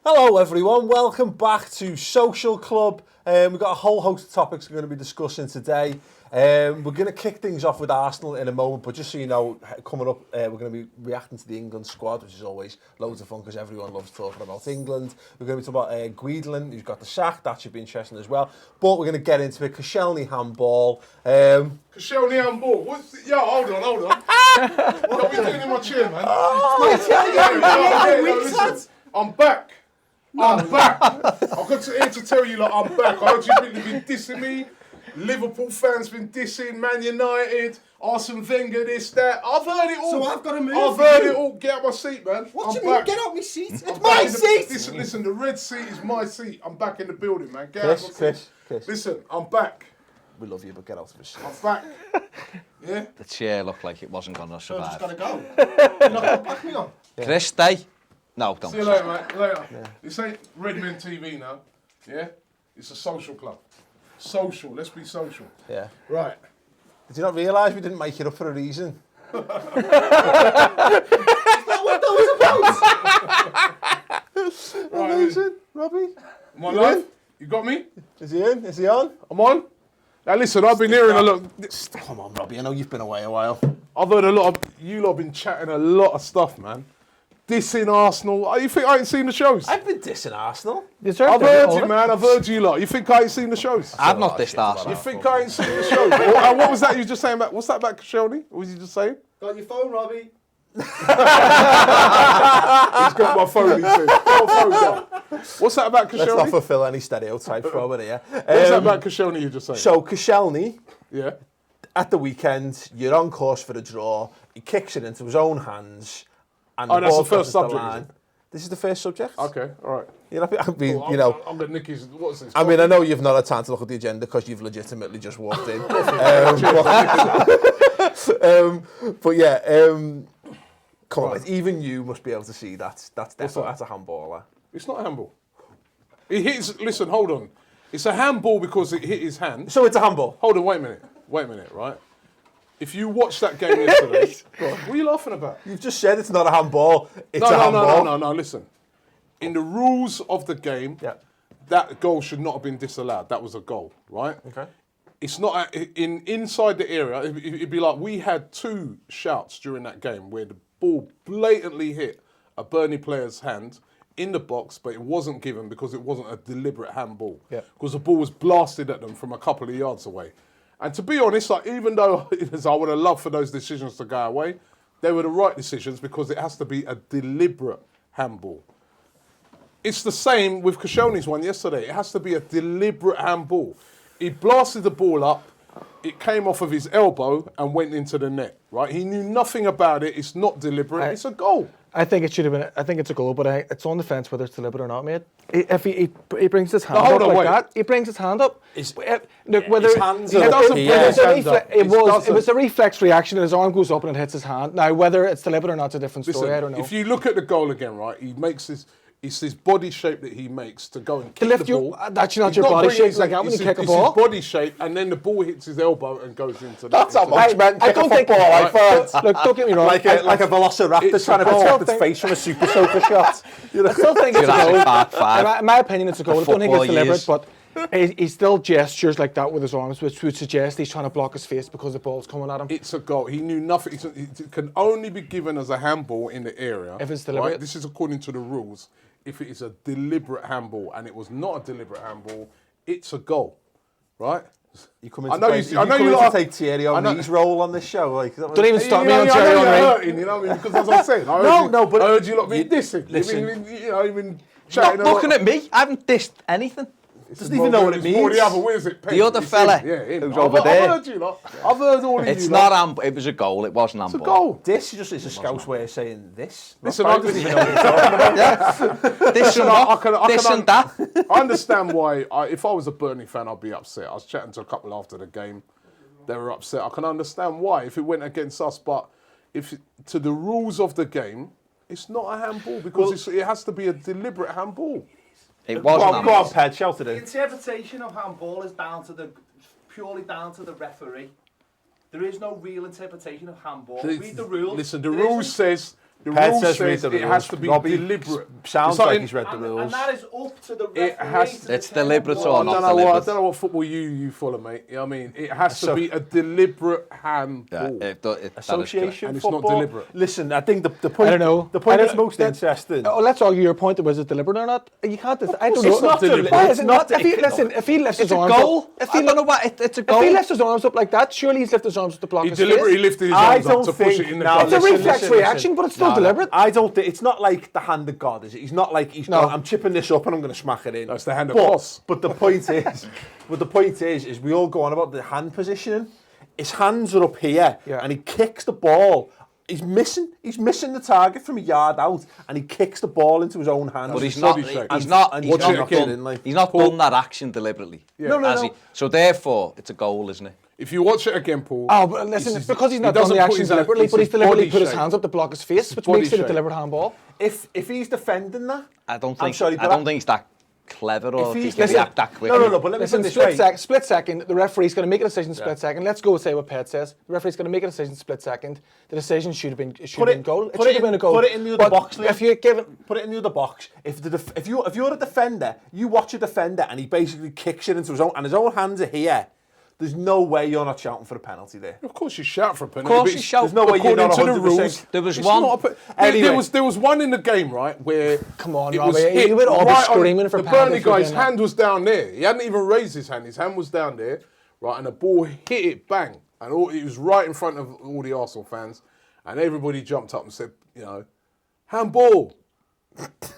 Hello everyone, welcome back to Social Club. We've got a whole host of topics we're going to be discussing today. We're going to kick things off with Arsenal in a moment, but just so you know, coming up, we're going to be reacting to the England squad, which is always loads of fun because everyone loves talking about England. We're going to be talking about Guidolin, who's got the sack, that should be interesting as well. But we're going to get into it. Koscielny Handball. Koscielny Handball. Hold on. What are we doing in my chair, man? Listen, I'm back. I've got here to tell you, like, I'm back. I heard you've been dissing me. Liverpool fans been dissing Man United, Arsene Wenger, this, that. I've heard it all. So I've got to move. I've heard it all. Get out my seat, man. What do you back. mean? Get out my seat. It's my seat. Listen. The red seat is my seat. I'm back in the building, man. Get out my seat. Chris. Listen, I'm back. We love you, but get out of the seat. I'm back. Yeah. The chair looked like it wasn't going to survive. So I'm just going to go. You're not going to back me on. Yeah. Chris, stay. No, don't. See you later, mate. Later. Yeah. This ain't Redmen TV now. Yeah? It's a social club. Social. Let's be social. Yeah. Right. Did you not realise we didn't make it up for a reason? Is that what that was about? Right, Amazing. Robbie? Am I live? You got me? Is he in? Is he on? I'm on? Now listen, I've been hearing a lot. Come on, Robbie. I know you've been away a while. I've heard a lot of, you lot have been chatting a lot of stuff, man. Dissing Arsenal. You think I ain't seen the shows? I've been dissing Arsenal. I've heard you, man. I've heard you lot. You think I ain't seen the shows? I've not dissed Arsenal. You think I ain't seen the shows? What was that you just saying about? What's that about Koscielny? What was you just saying? Got your phone, Robbie? He's got my phone, he said. Got my phone down. What's that about Koscielny? Let's not fulfil any stereotypes from it here. What's that about Koscielny you just saying? So, Koscielny, Yeah. at the weekend, you're on course for a draw. He kicks it into his own hands. And Oh, that's the ball first crosses subject, is line. This is the first subject? Okay, all right. You know, I mean, Well, you know. I'm going to nick his, what's this? I mean, I know you've not had time to look at the agenda because you've legitimately just walked in. But yeah, come on, mate. Even you must be able to see that's definitely that's a handballer. It's not a handball. It hits, listen, hold on. It's a handball because it hit his hand. So it's a handball. Hold on, wait a minute, right? If you watched that game yesterday, what are you laughing about? You've just said it's not a handball. It's a handball. No, listen. In the rules of the game, that goal should not have been disallowed. That was a goal, right? Okay. It's not inside the area. It'd be like we had 2 shouts during that game where the ball blatantly hit a Burnley player's hand in the box, but it wasn't given because it wasn't a deliberate handball. Yeah. Because the ball was blasted at them from a couple of yards away. And to be honest, like, even though I would have loved for those decisions to go away, they were the right decisions because it has to be a deliberate handball. It's the same with Koscielny's one yesterday. It has to be a deliberate handball. He blasted the ball up, it came off of his elbow and went into the net, right? He knew nothing about it. It's not deliberate. It's a goal. I think it should have been. I think it's a goal, but it's on the fence whether it's deliberate or not, mate. If he brings his hand up like that, he brings his hand up. Look, whether his hands He doesn't bring his hand up. it was a reflex reaction, and his arm goes up and it hits his hand. Now, whether it's deliberate or not, is a different story. Listen, I don't know. if you look at the goal again, right, he makes this. It's this body shape that he makes to go and kick lift the ball. That's not He's your body bringing shape like that when you kick a it's ball. his body shape, and then the ball hits his elbow and goes into the. That's how much men kick a football, I've heard. Look, don't get me wrong. Like a velociraptor trying to protect its face from a super soaker shot. You know? I still think it's a Jurassic Park goal. 5. In my opinion, it's a goal. I don't think it's Football deliberate, years. but he still gestures like that with his arms, which would suggest he's trying to block his face because the ball's coming at him. It's a goal. He knew nothing. It can only be given as a handball in the area. If it's deliberate. Right? This is according to the rules. If it is a deliberate handball, and it was not a deliberate handball, it's a goal, right? You come in to take Thierry Henry's role on this show. Like, Don't even stop me on I Thierry know Henry. you're hurting, you know what I mean? Because as I said, I heard you lot being dissing. Listen. You've been chatting Not looking at me. I haven't dissed anything. doesn't even know what it means. More the other, where is it? The other fella him. who's over there. I've heard you lot. I've heard all of you. It's lot. not handball. It was a goal. It wasn't handball. It's a goal. This is a Scouse way of saying this. Listen, I don't even know what you're talking about. This and that. This and that. I understand why. If I was a Burnley fan, I'd be upset. I was chatting to a couple after the game. They were upset. I can understand why if it went against us, but if to the rules of the game, it's not a handball because it has to be a deliberate handball. It wasn't Go on, Ped, shout it The in. interpretation of handball is purely down to the referee. There is no real interpretation of handball. Read the rules. Listen, the rules says The Ped rule says says read the it rules. has to be Robbie deliberate. sounds It's like like in- he's read the rules. And that is up to the It referee. has- to It's determine deliberate what or I not don't know deliberate. what, I don't know what football you follow, mate. You know what I mean, it has to So- be a deliberate handball. Association And it's football. not deliberate. Listen, I think the point. I don't know. The point I that's don't- most that- interesting. Oh, let's argue your point. Was it deliberate or not? You can't. I don't know. it's not deliberate. Why It's is it not not? If he lifts It's his a arms goal. up, if I he don't know what. It's a if goal. he lifts his arms up like that, surely he's lifted his arms up to block He his deliberately face. lifted his I arms up don't to push think. it in the No, goal. It's a listen, reflex listen, reaction, listen. but it's still deliberate. I don't think it's not like the hand of God, is it? He's not like he's No. got, I'm chipping this up and I'm going to smack it in. That's the hand of but, Kos. But the point is we all go on about the hand positioning. His hands are up here, Yeah. and he kicks the ball. He's missing the target from a yard out, and he kicks the ball into his own hands. But he's his not. body shape. He's not. And He's watch not it again, done. like- He's not done that action deliberately. No, no, has no. he? So therefore, it's a goal, isn't it? If you watch it again, Paul. Oh, but listen, it's- because he's he not done doesn't the put action his hand- deliberately, it's but he's his deliberately body put his shape. hands up to block his face, which body makes it a shape. deliberate handball. If he's defending that, I don't I'm think. sorry, I but don't think he's that clever or If he he's- can listen, react that quickly. no, but let me Listen, put it this way. split second, the referee's going to make a decision split second. Let's go and say what Ped says. The referee's going to make a decision split second. The decision should have been goal. It should have been a goal. Put it in the other But box, Liam. if you give it, Put it in the other box. If you're a defender, you watch a defender and he basically kicks it into his own, and his own hands are here. There's no way you're not shouting for a penalty there. Of course you shout for a penalty. Of course but you shout. There's no way you're according not to the 100%. rules. There was it's one- not a Anyway. there was one in the game, right, where Come on, it Robbie, was you hit would all be right on- screaming for the penalty Burnley for guy's doing that. hand was down there. He hadn't even raised his hand. His hand was down there, right, and the ball hit it, bang, and it was right in front of all the Arsenal fans, and everybody jumped up and said, you know, handball.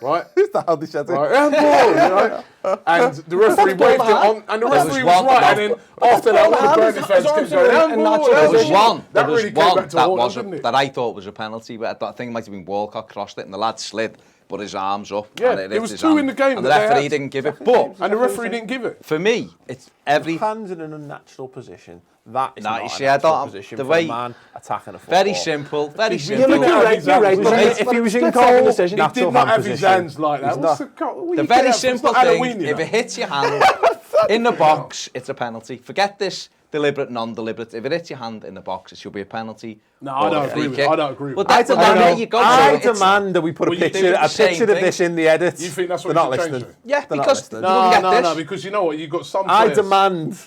Right? Is that how they said it? Right, handball, you know? And the referee waved it on, and the referee was one- right, and then after that, all the hand, Burnley his fans arms kept going, are in and handball, not There was Yeah, one. That There was really came one back to that haunt them, wasn't didn't it? that I thought was a penalty, but I think it might have been Walcott crossed it and the lad slid, put his arms up. Yeah, and it there hit was his two arm, in the game and the that they referee had. didn't give it. But And the referee didn't give it. for me, it's every Hands in an unnatural position. That is Nah, not you a see, I natural don't- position the for way- a man attacking a football. very simple, very Yeah, simple. look, you're right. You're right. If But he- it's- if he was in split second goal, decision. He natural did not hand have his position. hands like that. He's What's not- The very simple thing, if it hits your hand in the box, it's a penalty. Forget this deliberate, non-deliberate. If it hits your hand in the box, it should be a penalty. No, or I a don't free agree with kick. I don't agree with But that. that's I the don't way know. you go. I So it's- demand that we put a Well, you picture do the same of this thing. in the edit. You think that's what They're you not should change listening. it? Yeah, They're not because listening. you don't get this. No, because you know what? You got some I players. demand.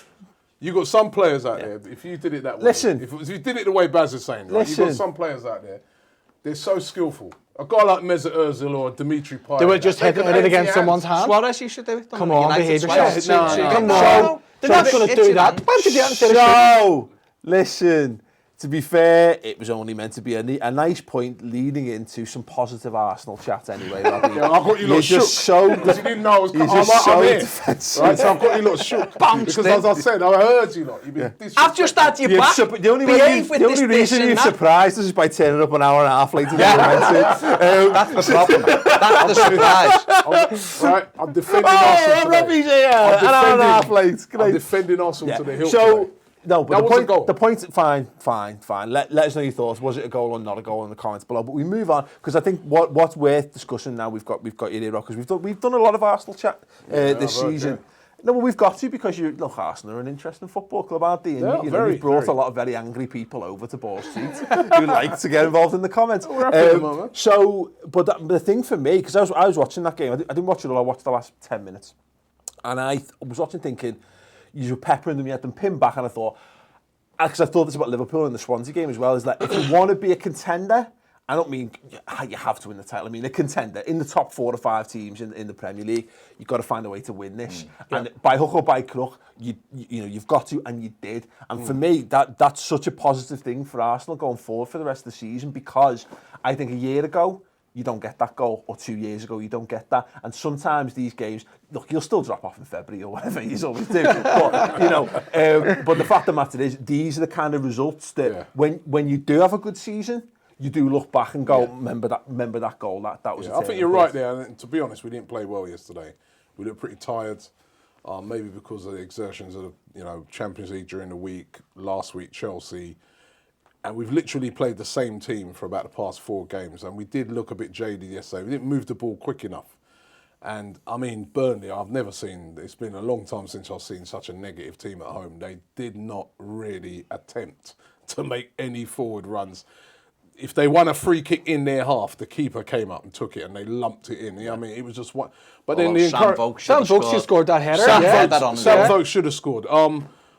You got some players out there. If you did it that way, Listen. if you did it the way Baz is saying, right, you got Listen. some players out there. They're so skillful. A guy like Mesut Ozil or Dimitri Payet. They would just hit it against someone's hand. Suarez, you should do it. Come on, behave yourself. No, Come no. on. They're not going to It's do your that. hand. Why don't you do that instead of shooting? So, listen, to be fair, it was only meant to be a nice point leading into some positive Arsenal chat anyway, Robbie. Yeah, I got you lot You're just shook. so Because you didn't know I was You're I'm just like, so I'm here. defensive. Right, so I've got you lot shook. Bounced Because in. as I said, I heard you lot. You've been I've just had your You're back. the only, Behave with the this, only this reason and you're that. surprised is by turning up an hour and a half later than you meant to. That's the problem. That's the surprise. Right, I'm defending Oh, Arsenal today. Robbie's here! An hour and a half late. I'm defending Arsenal to the hilt So, today. no, but That was a the goal. point, fine. Let us know your thoughts. Was it a goal or not a goal in the comments below? But we move on because I think what's worth discussing now. We've got you here, because we've done a lot of Arsenal chat this I've heard, season. yeah. No, but we've got to because look, Arsenal are an interesting football club, aren't they? And Yeah, you've very, brought very. a lot of very angry people over to Ball Street who like to get involved in the comments. We're happy at the moment. So, but the thing for me, because I was watching that game, I didn't watch it all. I watched the last 10 minutes, and I was watching thinking, you were peppering them, you had them pinned back, and I thought, because I thought this about Liverpool in the Swansea game as well, is that if you want to be a contender, I don't mean you have to win the title, I mean a contender in the top 4 or 5 teams in the Premier League, you've got to find a way to win this. And by hook or by crook, you've got to, and you did. And for me, that's such a positive thing for Arsenal going forward for the rest of the season, because I think a year ago, you don't get that goal, or 2 years ago, you don't get that. And sometimes these games, look, you'll still drop off in February or whatever you always do. But, but the fact of the matter is, these are the kind of results that when you do have a good season, you do look back and go, remember that goal, that was Yeah, a I think turning you're point. right there. And to be honest, we didn't play well yesterday. We looked pretty tired, maybe because of the exertions of the Champions League during the week. Last week, Chelsea. And we've literally played the same team for about the past 4 games. And we did look a bit jaded yesterday. We didn't move the ball quick enough. And, I mean, Burnley, I've never seen, it's been a long time since I've seen such a negative team at home. They did not really attempt to make any forward runs. if they won a free kick in their half, the keeper came up and took it and they lumped it in. I mean, it was just one. But then the Sam Vokes Vokes scored that header. Sam Vokes should have scored.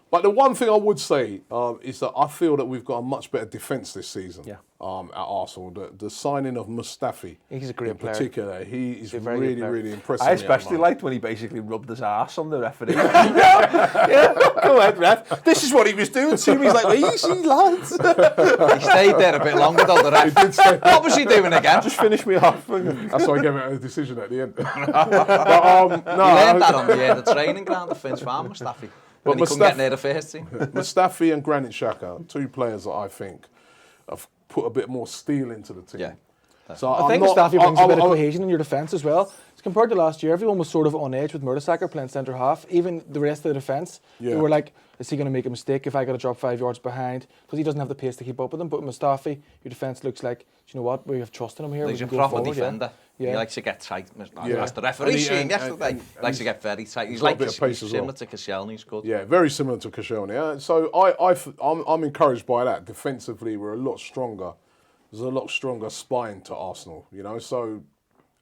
But the one thing I would say is that I feel that we've got a much better defence this season at Arsenal. The signing of Mustafi, he's a great player. In particular, he is really, really impressive. I especially liked when he basically rubbed his arse on the referee. yeah, go ahead, ref. This is what he was doing to me. He's like, easy, lads. He stayed there a bit longer though, the ref. What was he doing again? Just finish me off. That's why I gave it a decision at the end. But, he learned that on the training ground of Finch Farm, Mustafi. When he couldn't get near the first team. Mustafi and Granit Xhaka, 2 players that I think have put a bit more steel into the team. Yeah. So I think Mustafi brings a bit of cohesion in your defence as well. As compared to last year, everyone was sort of on edge with Mertesacker playing centre half. Even the rest of the defence, they were like, is he going to make a mistake if I got to drop 5 yards behind? Because he doesn't have the pace to keep up with him. But Mustafi, your defence looks like, do you know what, we have trust in him here. He's a proper defender. Yeah. He likes to get tight. As the referee seen yesterday, he likes to get very tight. He's like similar to Koscielny'S good. Yeah, very similar to Koscielny. So I'm encouraged by that. Defensively, we're a lot stronger. There's a lot stronger spine to Arsenal, you know. So,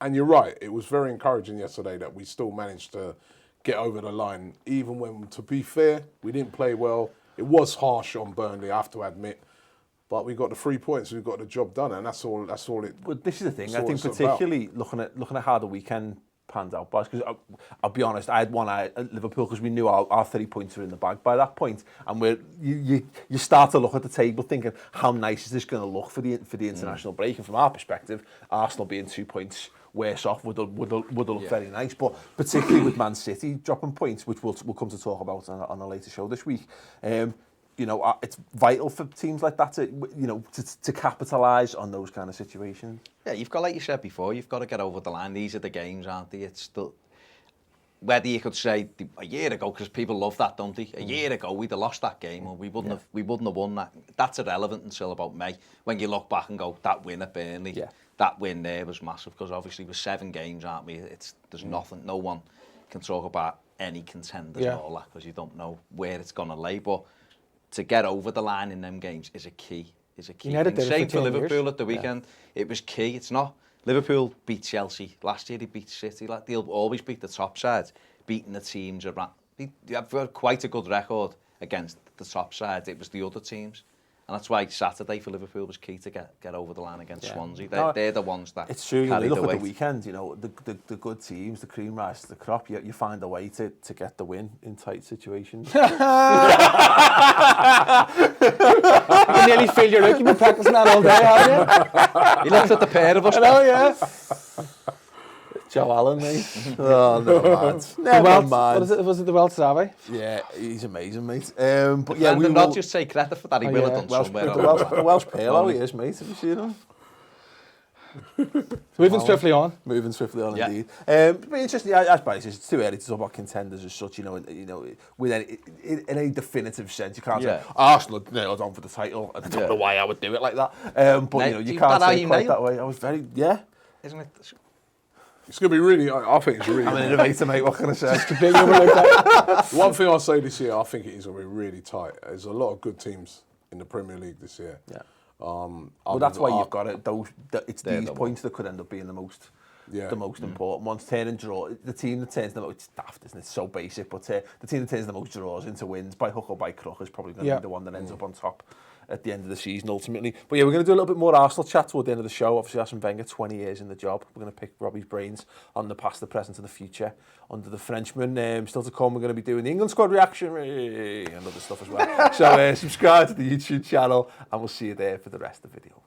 and you're right. It was very encouraging yesterday that we still managed to get over the line, even when, to be fair, we didn't play well. It was harsh on Burnley, I have to admit. But we got the 3 points, we got the job done, and that's all it. But this is the thing. I think particularly looking at how the weekend panned out, because I'll be honest, I had one eye at Liverpool because we knew our 3 points were in the bag by that point, and you start to look at the table thinking, how nice is this going to look for the international break? And from our perspective, Arsenal being 2 points worse off would look very nice. But particularly with Man City dropping points, which we'll come to talk about on a later show this week. You know, it's vital for teams like that to capitalise on those kind of situations. Yeah, you've got, like you said before, you've got to get over the line. These are the games, aren't they? It's still, whether you could say a year ago, because people love that, don't they? A year ago, we'd have lost that game, or we wouldn't have won that. That's irrelevant until about May, when you look back and go, that win at Burnley, that win there was massive, because obviously with 7 games, aren't we? There's nothing. No one can talk about any contenders and all that, because you don't know where it's going to lay. But to get over the line in them games is a key. Same for Liverpool at the weekend. It was key. It's not. Liverpool beat Chelsea. Last year they beat City. Like, they'll always beat the top sides, beating the teams around. They have quite a good record against the top sides. It was the other teams. And that's why Saturday for Liverpool was key to get over the line against Swansea. They're the ones that it's true. carry You look the at weight. the weekend, you know, the good teams, the cream rise to the crop, you find a way to get the win in tight situations. You nearly failed your look. You've been practicing that all day, haven't you? He looks at the pair of us. Hello, yeah. Joe Allen, mate. Oh, no, mad. Never mind. Was it the Welsh Save? Yeah, he's amazing, mate. But yeah, we will not just say credit for that. He will have done somewhere. The Welsh Pearl, he is, mate. Have you seen him? Moving swiftly on. Moving swiftly on, indeed. But interesting. As Barry says, it's too early to talk about contenders as such. You know, with in any definitive sense, you can't say Arsenal nailed on for the title. And I don't know why I would do it like that. But you know, you can't say it quite that way. I was very Isn't it? It's going to be really, I think it's really... I'm an innovator, mate, what can I say? One thing I'll say this year, I think it is going to be really tight. There's a lot of good teams in the Premier League this year. Yeah. Well, that's why you've got it. It's these points that could end up being the most important ones. Turn and draw. The team that turns the most, it's daft, isn't it? It's so basic, but the team that turns the most draws into wins by hook or by crook is probably going to be the one that ends up on top at the end of the season, ultimately. But yeah, we're going to do a little bit more Arsenal chat toward the end of the show. Obviously, Arsene Wenger, 20 years in the job. We're going to pick Robbie's brains on the past, the present, and the future under the Frenchman. Still to come, we're going to be doing the England squad reaction and other stuff as well. So subscribe to the YouTube channel, and we'll see you there for the rest of the videos.